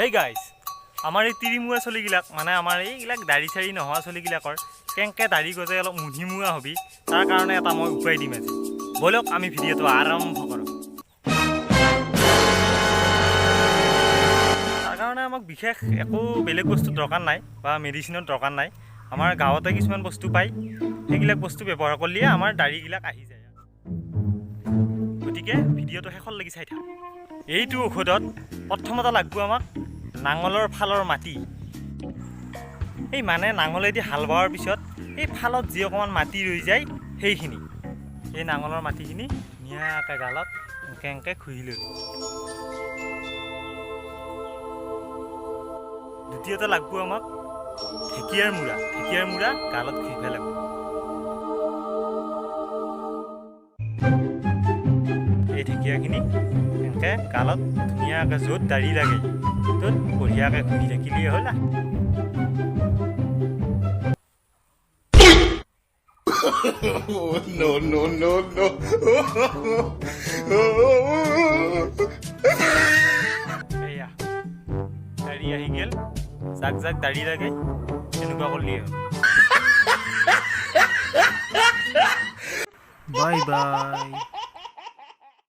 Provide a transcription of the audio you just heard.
Hey guys, আমাৰ এই তিৰিমুৱা চলিগিলাক মানে আমাৰ এইগিলাক দাড়ি চাৰি নোহোৱা চলিগিলাকৰ কেংকে দাড়ি গজে অলপ মুধিমুৱা হবি তাৰ কাৰণে এটা মই উপায় দিম আজি বলক আমি ভিডিঅ'টো আৰম্ভ কৰোঁ তাৰ কাৰণে আমাক বিশেষ একো বেলেগ বস্তু দৰকাৰ নাই বা মেডিচিনৰ দৰকাৰ নাই আমাৰ গাঁৱতে কিছুমান বস্তু পায় সেইগিলাক বস্তু ব্যৱহাৰ কৰিলে আমাৰ দাড়িগিলাক আহি যায় গতিকে ভিডিঅ'টো শেষলৈকে চাই থাক এইটো ঔষধত প্ৰথমতে লাগব আমাক নাঙলৰ ফালৰ মাটি এই মানে নাঙলেদি হাল বাৱাৰ পিছত এই ফালত যি অকমান মাটি ৰৈ যায় সেইখিনি এই নাঙলৰ মাটিখিনি নিয়াকে গালত কেংকে খুহি লৈ দ্বিতীয়তে লাগব আমাক ঢেকীয়াৰ মুৰা গালত ঘঁহিব লাগিব এই ঢেকীয়াখিনি এনেকৈ গালত ধুনীয়াকৈ য'ত দাড়ি লাগে ত'ত বঢ়িয়াকৈ ঘঁহি থাকিলেই হ'ল এয়া দাড়ি আহি গ'ল যাক যাক দাড়ি লাগে এনেকুৱা কৰিলেই হ'ল বাই বাই